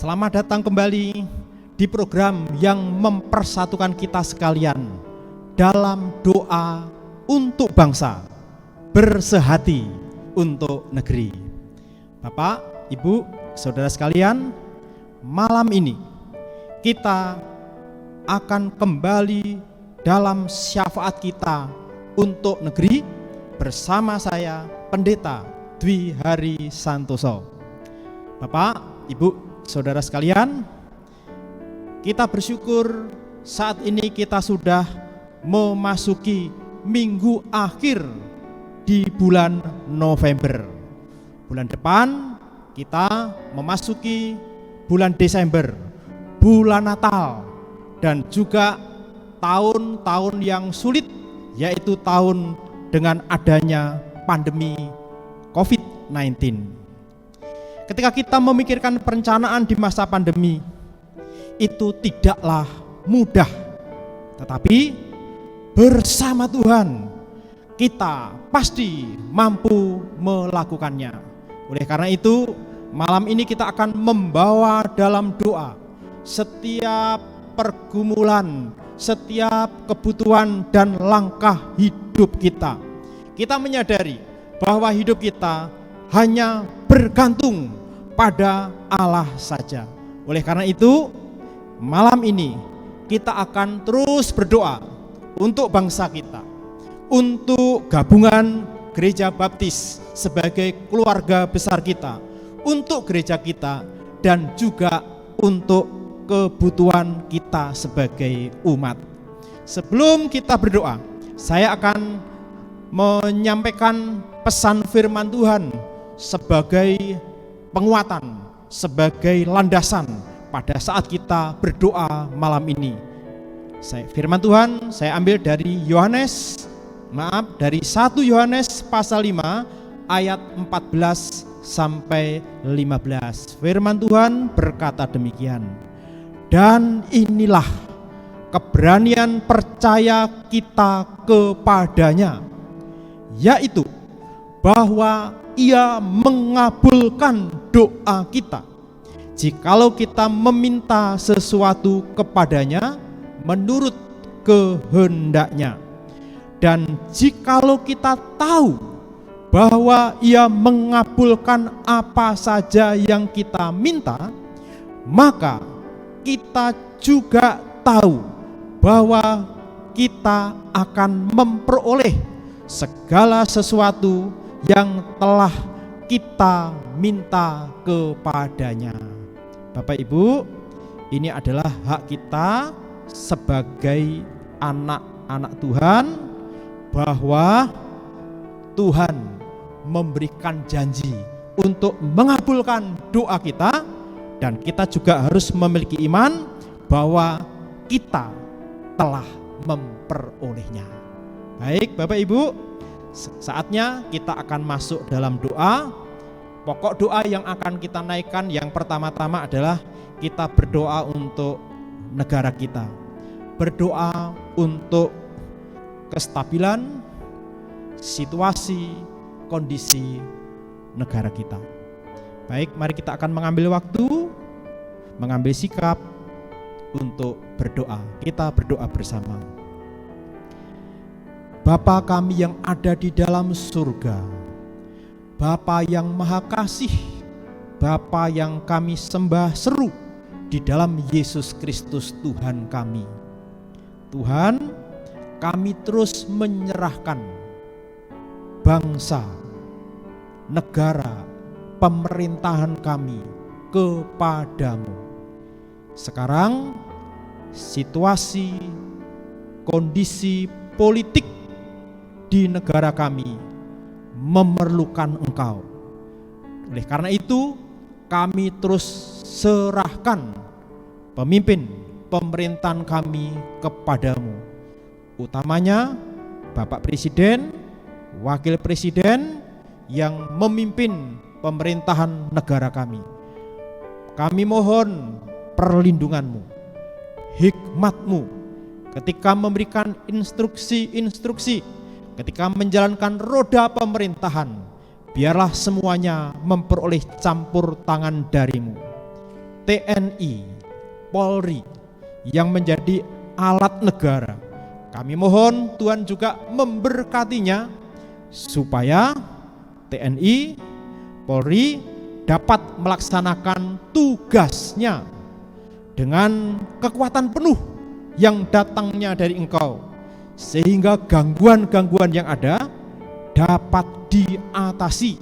Selamat datang kembali di program yang mempersatukan kita sekalian dalam doa untuk bangsa, bersehati untuk negeri. Bapak, Ibu, Saudara sekalian, malam ini kita akan kembali dalam syafaat kita untuk negeri bersama saya, Pendeta Dwi Hari Santoso. Bapak, Ibu, Saudara sekalian, kita bersyukur saat ini kita sudah memasuki minggu akhir di bulan November. Bulan depan kita memasuki bulan Desember, bulan Natal, dan juga tahun-tahun yang sulit, yaitu tahun dengan adanya pandemi COVID-19. Ketika kita memikirkan perencanaan di masa pandemi, itu tidaklah mudah. Tetapi bersama Tuhan, kita pasti mampu melakukannya. Oleh karena itu, malam ini kita akan membawa dalam doa setiap pergumulan, setiap kebutuhan dan langkah hidup kita. Kita menyadari bahwa hidup kita hanya bergantung pada Allah saja. Oleh karena itu, malam ini kita akan terus berdoa untuk bangsa kita, untuk gabungan Gereja Baptis sebagai keluarga besar kita, untuk gereja kita, dan juga untuk kebutuhan kita sebagai umat. Sebelum kita berdoa, saya akan menyampaikan pesan firman Tuhan sebagai penguatan, sebagai landasan pada saat kita berdoa malam ini. Firman Tuhan saya ambil dari dari 1 Yohanes pasal 5 ayat 14 sampai 15. Firman Tuhan berkata demikian. Dan inilah keberanian percaya kita kepadanya, yaitu bahwa Ia mengabulkan doa kita jikalau kita meminta sesuatu kepadanya menurut kehendaknya. Dan jikalau kita tahu bahwa Ia mengabulkan apa saja yang kita minta, maka kita juga tahu bahwa kita akan memperoleh segala sesuatu yang telah kita minta kepadanya. Bapak Ibu, ini adalah hak kita sebagai anak-anak Tuhan, bahwa Tuhan memberikan janji untuk mengabulkan doa kita, dan kita juga harus memiliki iman bahwa kita telah memperolehnya. Baik Bapak Ibu, saatnya kita akan masuk dalam doa. Pokok doa yang akan kita naikkan yang pertama-tama adalah kita berdoa untuk negara kita, berdoa untuk kestabilan situasi kondisi negara kita. Baik, mari kita akan mengambil waktu, mengambil sikap untuk berdoa. Kita berdoa bersama. Bapa kami yang ada di dalam surga, Bapa yang maha kasih, Bapa yang kami sembah seru di dalam Yesus Kristus Tuhan kami. Tuhan, kami terus menyerahkan bangsa, negara, pemerintahan kami kepadamu. Sekarang situasi, kondisi politik di negara kami memerlukan Engkau. Oleh karena itu, kami terus serahkan pemimpin pemerintahan kami kepadamu, utamanya Bapak Presiden, Wakil Presiden yang memimpin pemerintahan negara kami. Kami mohon perlindunganmu, hikmatmu ketika memberikan instruksi-instruksi, ketika menjalankan roda pemerintahan. Biarlah semuanya memperoleh campur tangan darimu. TNI, Polri yang menjadi alat negara. Kami mohon Tuhan juga memberkatinya supaya TNI, Polri dapat melaksanakan tugasnya dengan kekuatan penuh yang datangnya dari Engkau, sehingga gangguan-gangguan yang ada dapat diatasi,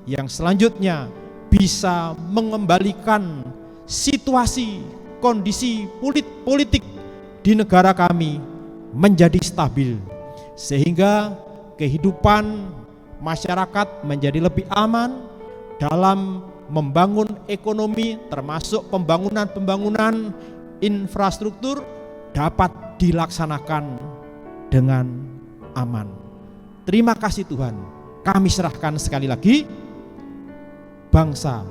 yang selanjutnya bisa mengembalikan situasi kondisi politik di negara kami menjadi stabil, sehingga kehidupan masyarakat menjadi lebih aman dalam membangun ekonomi, termasuk pembangunan infrastruktur dapat dilaksanakan dengan aman. Terima kasih Tuhan. Kami serahkan sekali lagi bangsa,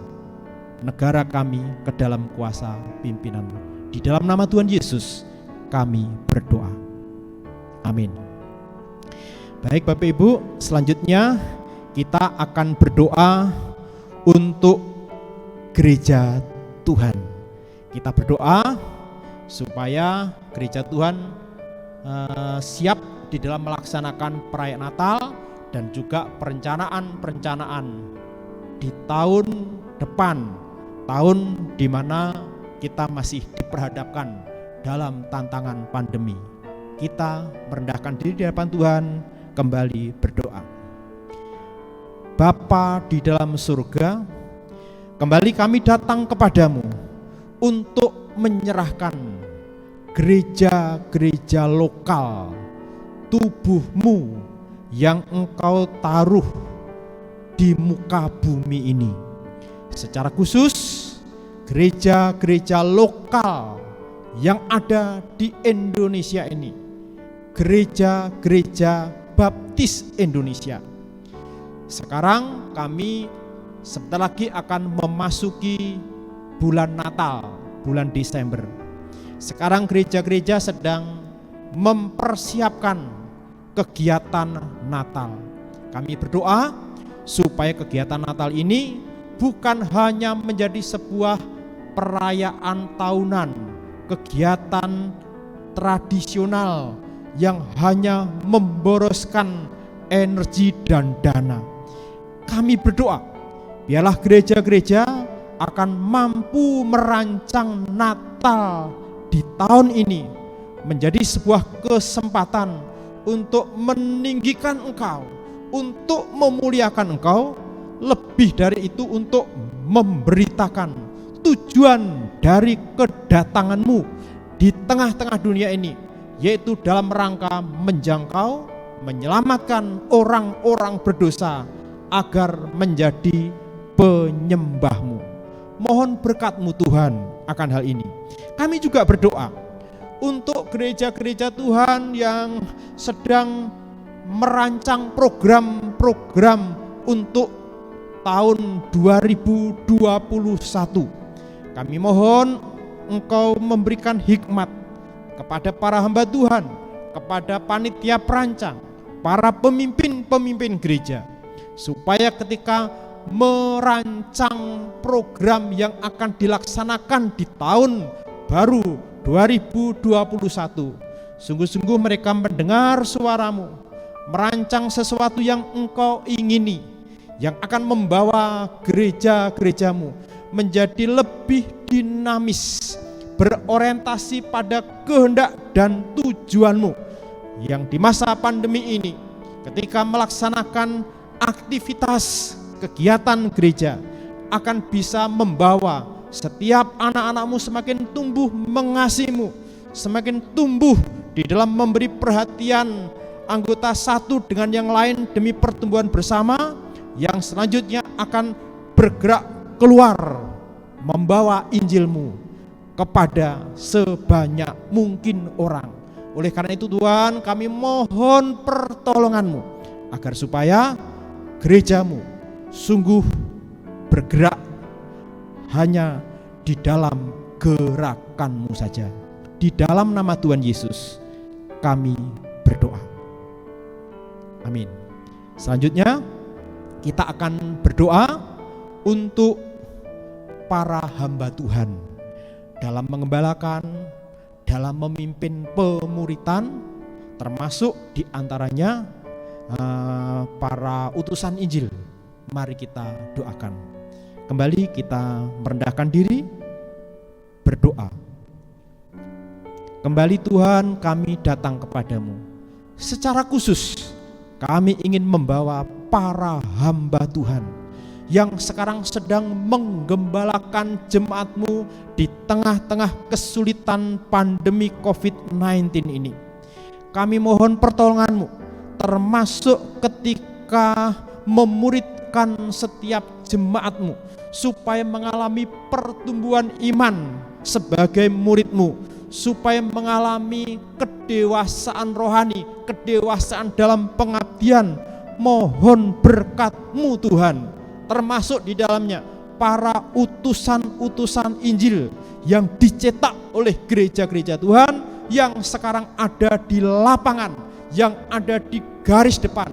negara kami ke dalam kuasa pimpinan-Mu. Di dalam nama Tuhan Yesus kami berdoa. Amin. Baik Bapak Ibu, selanjutnya kita akan berdoa untuk gereja Tuhan. Kita berdoa supaya gereja Tuhan siap di dalam melaksanakan perayaan Natal dan juga perencanaan di tahun depan, tahun di mana kita masih diperhadapkan dalam tantangan pandemi. Kita merendahkan diri di hadapan Tuhan, kembali berdoa. Bapa di dalam surga, kembali kami datang kepadamu untuk menyerahkan gereja-gereja lokal, tubuh-Mu yang Engkau taruh di muka bumi ini. Secara khusus gereja-gereja lokal yang ada di Indonesia ini, gereja-gereja Baptis Indonesia. Sekarang kami sebentar lagi akan memasuki bulan Natal, bulan Desember. Sekarang gereja-gereja sedang mempersiapkan kegiatan Natal. Kami berdoa supaya kegiatan Natal ini bukan hanya menjadi sebuah perayaan tahunan, kegiatan tradisional yang hanya memboroskan energi dan dana. Kami berdoa, biarlah gereja-gereja akan mampu merancang Natal di tahun ini menjadi sebuah kesempatan untuk meninggikan Engkau, untuk memuliakan Engkau, lebih dari itu untuk memberitakan tujuan dari kedatangan-Mu di tengah-tengah dunia ini, yaitu dalam rangka menjangkau, menyelamatkan orang-orang berdosa agar menjadi penyembah-Mu. Mohon berkat-Mu Tuhan akan hal ini. Kami juga berdoa untuk gereja-gereja Tuhan yang sedang merancang program-program untuk tahun 2021. Kami mohon Engkau memberikan hikmat kepada para hamba Tuhan, kepada panitia perancang, para pemimpin-pemimpin gereja, supaya ketika merancang program yang akan dilaksanakan di tahun baru 2021, sungguh-sungguh mereka mendengar suara-Mu, merancang sesuatu yang Engkau ingini, yang akan membawa gereja-gereja-Mu menjadi lebih dinamis, berorientasi pada kehendak dan tujuan-Mu, yang di masa pandemi ini ketika melaksanakan aktivitas kegiatan gereja akan bisa membawa setiap anak-anak-Mu semakin tumbuh mengasihi-Mu, semakin tumbuh di dalam memberi perhatian anggota satu dengan yang lain demi pertumbuhan bersama, yang selanjutnya akan bergerak keluar membawa Injil-Mu kepada sebanyak mungkin orang. Oleh karena itu Tuhan, kami mohon pertolongan-Mu agar supaya gereja-Mu sungguh bergerak hanya di dalam gerakan-Mu saja. Di dalam nama Tuhan Yesus kami berdoa. Amin. Selanjutnya kita akan berdoa untuk para hamba Tuhan dalam mengembalakan, dalam memimpin pemuritan, termasuk diantaranya para utusan Injil. Mari kita doakan. Kembali kita merendahkan diri, berdoa. Kembali Tuhan, kami datang kepadamu. Secara khusus kami ingin membawa para hamba Tuhan yang sekarang sedang menggembalakan jemaat-Mu di tengah-tengah kesulitan pandemi COVID-19 ini. Kami mohon pertolongan-Mu, termasuk ketika memuridkan setiap jemaat-Mu, supaya mengalami pertumbuhan iman sebagai murid-Mu, supaya mengalami kedewasaan rohani, kedewasaan dalam pengabdian. Mohon berkat-Mu Tuhan, termasuk di dalamnya para utusan-utusan Injil yang dicetak oleh gereja-gereja Tuhan yang sekarang ada di lapangan, yang ada di garis depan.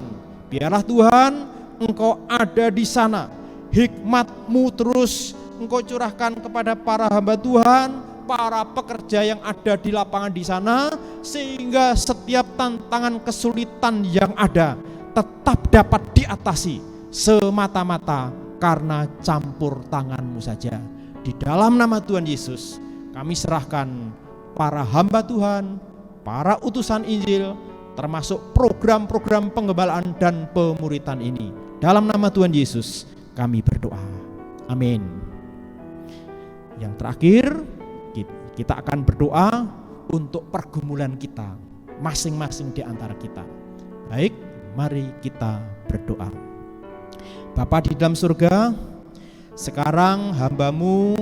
Biarlah Tuhan, Engkau ada di sana, hikmat-Mu terus Engkau curahkan kepada para hamba Tuhan, para pekerja yang ada di lapangan di sana, sehingga setiap tantangan kesulitan yang ada tetap dapat diatasi semata-mata karena campur tangan-Mu saja. Di dalam nama Tuhan Yesus kami serahkan para hamba Tuhan, para utusan Injil, termasuk program-program penggembalaan dan pemuritan ini. Dalam nama Tuhan Yesus kami berdoa. Amin. Yang terakhir, kita akan berdoa untuk pergumulan kita masing-masing di antara kita. Baik, mari kita berdoa. Bapa di dalam surga, sekarang hamba-Mu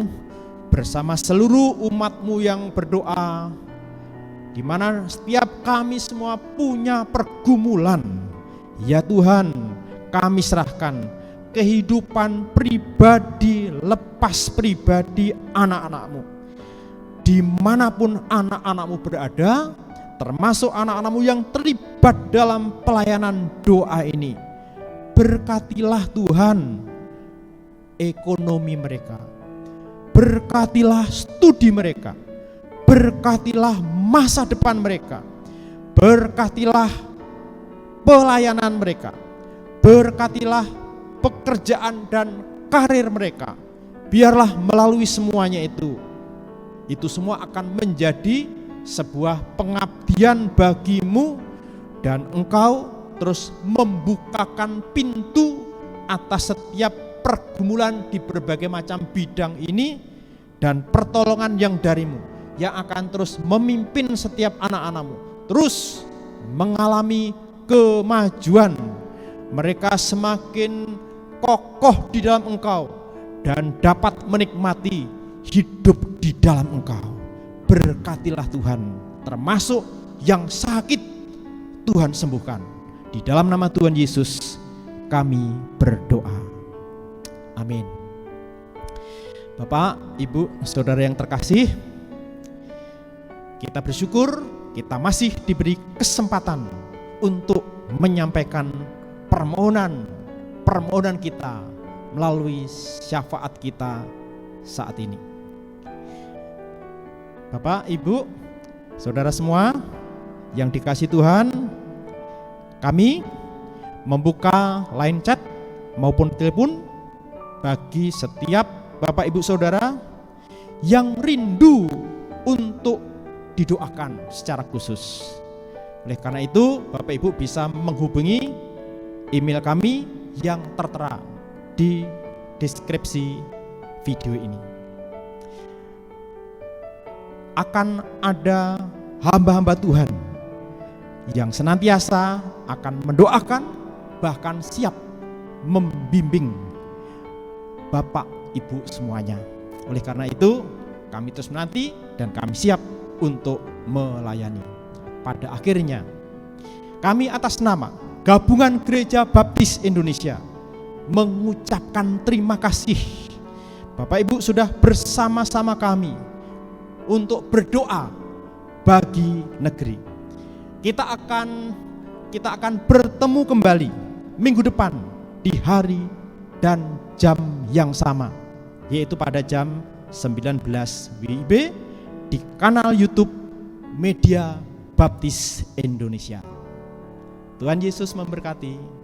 bersama seluruh umat-Mu yang berdoa, di mana setiap kami semua punya pergumulan. Ya Tuhan, kami serahkan kehidupan pribadi, lepas pribadi anak-anak-Mu. Dimanapun anak-anak-Mu berada, termasuk anak-anak-Mu yang terlibat dalam pelayanan doa ini, berkatilah Tuhan ekonomi mereka, berkatilah studi mereka, berkatilah masa depan mereka, berkatilah pelayanan mereka, berkatilah pekerjaan dan karir mereka. Biarlah melalui semuanya itu semua akan menjadi sebuah pengabdian bagi-Mu, dan Engkau terus membukakan pintu atas setiap pergumulan di berbagai macam bidang ini, dan pertolongan yang dari-Mu yang akan terus memimpin setiap anak-anak-Mu terus mengalami kemajuan. Mereka semakin kokoh di dalam Engkau dan dapat menikmati hidup di dalam Engkau. Berkatilah Tuhan, termasuk yang sakit Tuhan sembuhkan. Di dalam nama Tuhan Yesus kami berdoa. Amin. Bapak, Ibu, Saudara yang terkasih, kita bersyukur kita masih diberi kesempatan untuk menyampaikan permohonan kita melalui syafaat kita saat ini. Bapak, Ibu, Saudara semua yang dikasihi Tuhan, kami membuka line chat maupun telepon bagi setiap Bapak Ibu Saudara yang rindu untuk didoakan secara khusus. Oleh karena itu, Bapak Ibu bisa menghubungi email kami yang tertera di deskripsi video ini. Akan ada hamba-hamba Tuhan yang senantiasa akan mendoakan, bahkan siap membimbing Bapak Ibu semuanya. Oleh karena itu, kami terus menanti dan kami siap untuk melayani. Pada akhirnya, kami atas nama Gabungan Gereja Baptis Indonesia mengucapkan terima kasih. Bapak Ibu sudah bersama-sama kami untuk berdoa bagi negeri. Kita akan bertemu kembali minggu depan di hari dan jam yang sama, yaitu pada jam 19 WIB di kanal YouTube Media Baptis Indonesia. Tuhan Yesus memberkati.